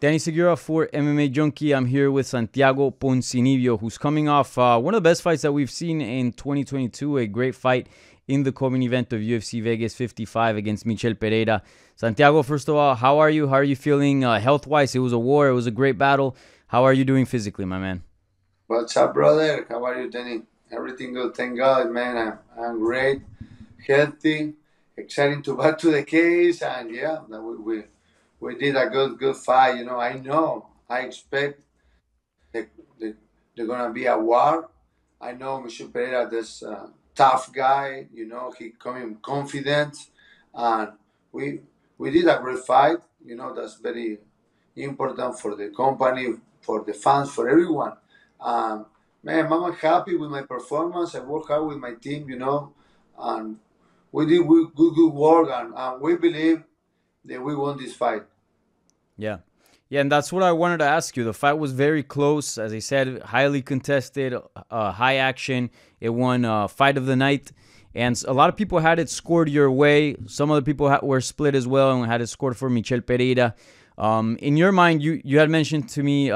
Danny Segura for MMA Junkie. I'm here with Santiago Ponzinibbio, who's coming off one of the best fights that we've seen in 2022, a great fight in the co-main event of UFC Vegas 55 against Michel Pereira. Santiago, first of all, how are you? How are you feeling health-wise? It was a war. It was a great battle. How are you doing physically, my man? What's up, brother? How are you, Danny? Everything good, thank God, man. I'm great, healthy, excited to back to the case, and yeah, we did a good fight. I expect that they're gonna be a war. I know Michel Pereira, this tough guy. He coming confident, and we we did a great fight. That's very important for the company, for the fans, for everyone. Um, Man, I'm happy with my performance. I work hard with my team, and we did good work, and we believe that we won this fight. Yeah. Yeah, and that's what I wanted to ask you. The fight was very close. As I said, highly contested, high action. It won fight of the night. And a lot of people had it scored your way. Some other people were split as well and had it scored for Michel Pereira. In your mind, you had mentioned to me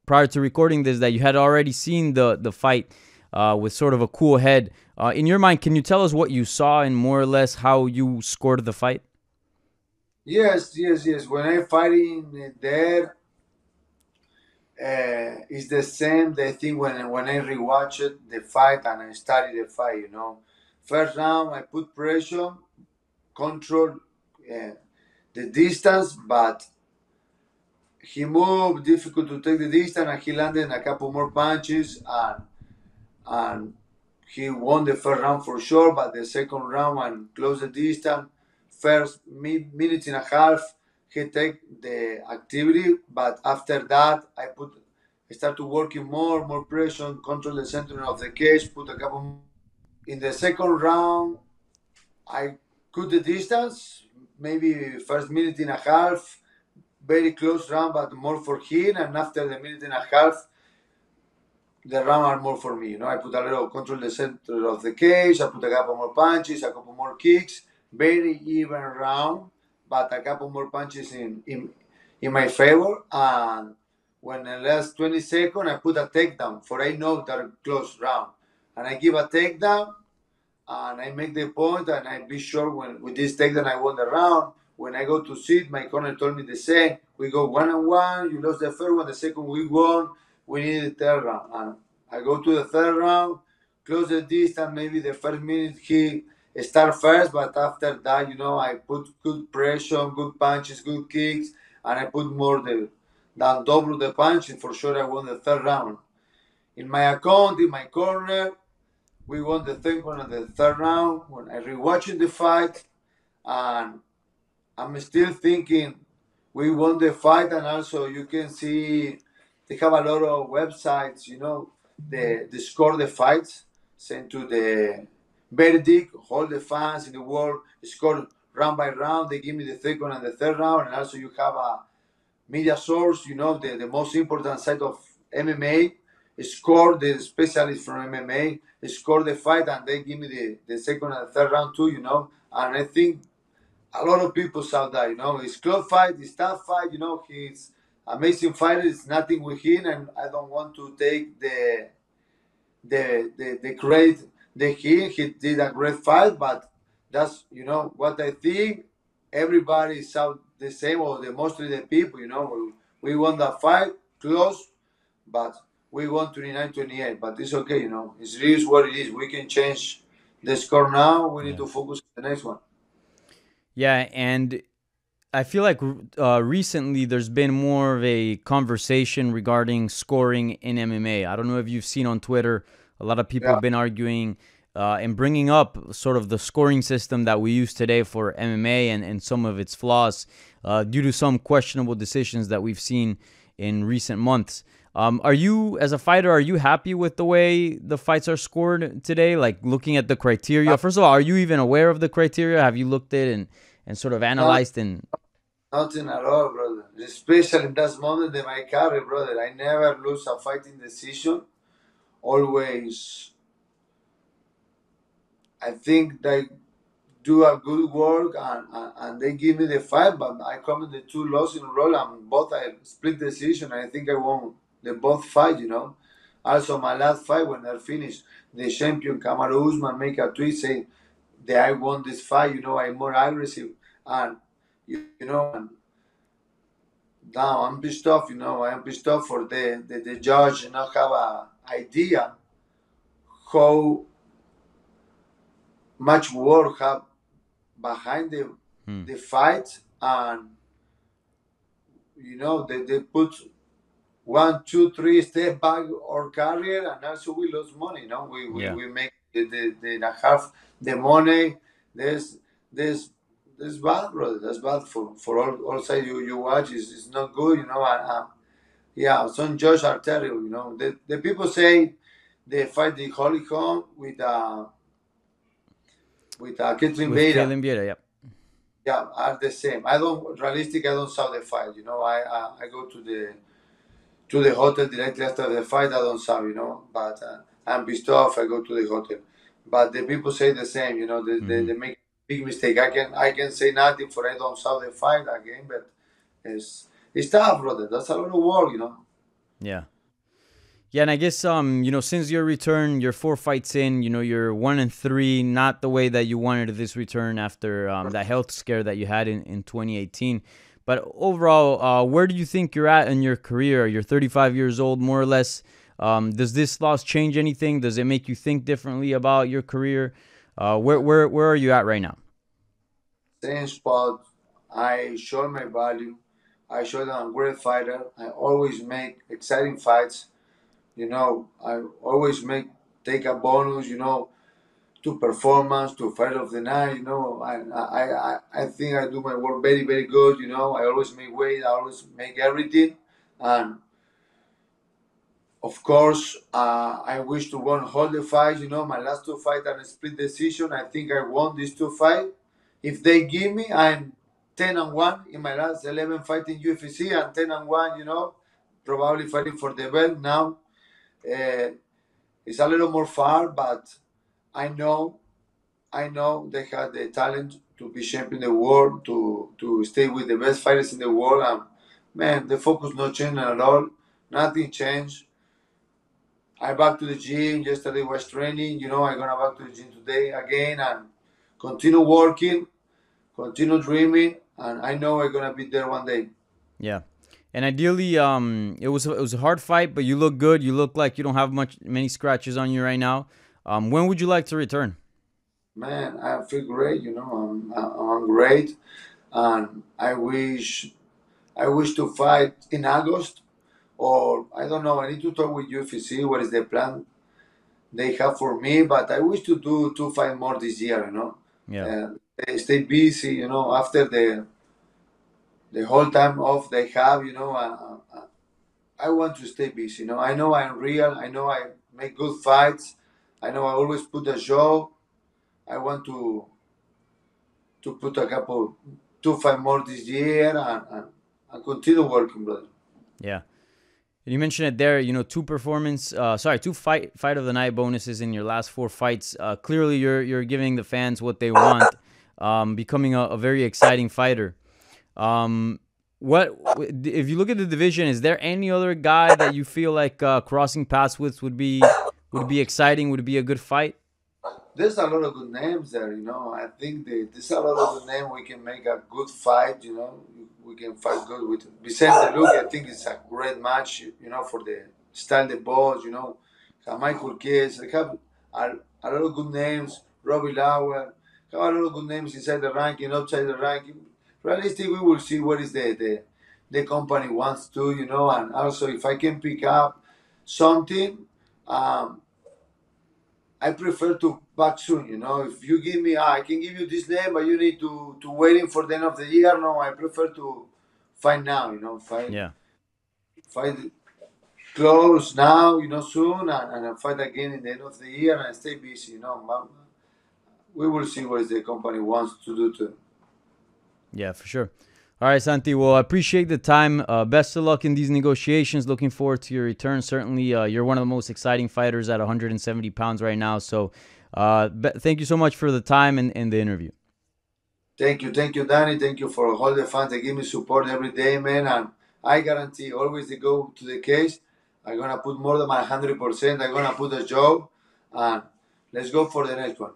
prior to recording this that you had already seen the fight with sort of a cool head. In your mind, can you tell us what you saw and more or less how you scored the fight? Yes. When I fighting there, it's the same. The thing when I rewatched the fight and I studied the fight. First round I put pressure, control the distance, but he moved difficult to take the distance, and he landed a couple more punches, and he won the first round for sure. But the second round and close the distance, first minute and a half, he take the activity. But after that, I start to working more pressure, control the center of the cage, put a couple. In the second round, I cut the distance, maybe first minute and a half, very close round, but more for him. And after the minute and a half, the round are more for me. I put a little control the center of the cage. I put a couple more punches, a couple more kicks. Very even round, but a couple more punches in my favor. And when the last 20 seconds, I put a takedown for I know that close round. And I give a takedown, and I make the point, and I be sure when with this takedown I won the round. When I go to sit, my corner told me the same. We go 1-1. You lost the first one, the second we won. We need the third round, and I go to the third round, close the distance. Maybe the first minute he start first, but after that, I put good pressure, good punches, good kicks, and I put more than double the punches. For sure, I won the third round. In my account, in my corner, we won the second and the third round. When I rewatching the fight, and I'm still thinking we won the fight, and also you can see they have a lot of websites, the score the fights sent to the verdict, all the fans in the world score round by round. They give me the second and the third round, and also you have a media source, the most important site of MMA, score the specialist from MMA, score the fight, and they give me the second and the third round too, and I think a lot of people saw that, it's close fight, it's tough fight, he's amazing fighter, it's nothing with him, and I don't want to take the credit that he did a great fight, but that's what I think. Everybody saw the same, or the mostly the people, we won that fight close, but we won 29-28. But it's okay, it is what it is. We can change the score now. We need Yeah. to focus on the next one. Yeah, and I feel like recently there's been more of a conversation regarding scoring in MMA. I don't know if you've seen on Twitter, a lot of people Yeah. have been arguing and bringing up sort of the scoring system that we use today for MMA and some of its flaws due to some questionable decisions that we've seen in recent months. Are you, as a fighter, are you happy with the way the fights are scored today? Like looking at the criteria. First of all, are you even aware of the criteria? Have you looked at it and sort of Not, analyzed and Nothing at all, brother. Especially in that moment in my career, brother. I never lose a fighting decision. Always, I think that do a good work, and they give me the fight, but I come in the two losses in a row, and both I split decision. I think I won the both fight, you know. Also, my last fight when I finished, the champion Kamaru Usman make a tweet saying that I won this fight. You know, I'm more aggressive, and you know, and now I'm pissed off. You know, I'm pissed off for the judge not have a idea how much work have behind the fight, and you know they put 1, 2, 3 step back our career, and also we lose money. You know, Yeah. we make the half the money. There's there's there's bad, brother. That's bad for all sides you watch. It's not good. You know, yeah, some judges are terrible. You know, the people say they fight the Holy Kong with Catherine With Beira. Kaylin Vieira, yep. Yeah, are the same. I don't saw the fight. You know, I go to the hotel directly after the fight. I don't saw, you know, but I'm pissed off. I go to the hotel, but the people say the same. You know, they make big mistake. I can say nothing for I don't saw the fight again, but it's tough, brother. That's a lot of work, you know. Yeah. Yeah, and I guess you know, since your return, you're 4 fights in, you know, you're 1-3, not the way that you wanted this return after that health scare that you had in 2018. But overall, where do you think you're at in your career? You're 35 years old, more or less. Does this loss change anything? Does it make you think differently about your career? Where are you at right now? Same spot. I show my value. I show that I'm a great fighter. I always make exciting fights. You know, I always make take a bonus. You know, to performance, to fight of the night. You know, I think I do my work very, very good. You know, I always make weight, I always make everything. And of course, I wish to win all the fights. You know, my last two fights are a split decision. I think I won these two fights. If they give me, I'm 10-1 in my last 11 fights in UFC. I'm 10-1, you know, probably fighting for the belt now. Uh, it's a little more far, but I know I know they have the talent to be champion the world, to stay with the best fighters in the world. And man, the focus not changing at all. Nothing changed. I back to the gym. Yesterday was training. You know, I gonna back to the gym today again and continue working, continue dreaming, and I know I'm gonna be there one day. Yeah. And ideally, it was a hard fight, but you look good. You look like you don't have many scratches on you right now. When would you like to return? Man, I feel great. You know, I'm great, and I wish to fight in August, or I don't know. I need to talk with UFC. What is the plan they have for me? But I wish to do 2 fight more this year. You know, Yeah. stay busy. You know, after the whole time off they have. You know, I want to stay busy. You know I'm real. I know I make good fights. I know I always put a show. I want to put a couple 2 fight more this year, and continue working, brother. Yeah. You mentioned it there, you know, two fight of the night bonuses in your last 4 fights. Clearly, you're giving the fans what they want, becoming a very exciting fighter. What if you look at the division? Is there any other guy that you feel like crossing paths with would be exciting? Would be a good fight? There's a lot of good names there. You know, I think there's a lot of good names. We can make a good fight. You know, we can fight good with Vicente Luque. I think it's a great match. You know, for the style the balls. You know, Michael Kies. They have a lot of good names. Robbie Lauer. Have a lot of good names inside the ranking, outside the ranking. Realistically, we will see what is the company wants to. You know, and also if I can pick up something. I prefer to back soon. You know, if you give me, I can give you this name, but you need to waiting for the end of the year. No, I prefer to fight now. You know, Yeah. fight close now. You know, soon, and fight again in the end of the year and stay busy. You know, we will see what the company wants to do to. Yeah, for sure. All right, Santi. Well, I appreciate the time. Best of luck in these negotiations. Looking forward to your return. Certainly, you're one of the most exciting fighters at 170 pounds right now. So, thank you so much for the time and the interview. Thank you, Danny. Thank you for all the fans that give me support every day, man. And I guarantee always they go to the case. I'm gonna put more than my 100%. I'm gonna put a job, and let's go for the next one.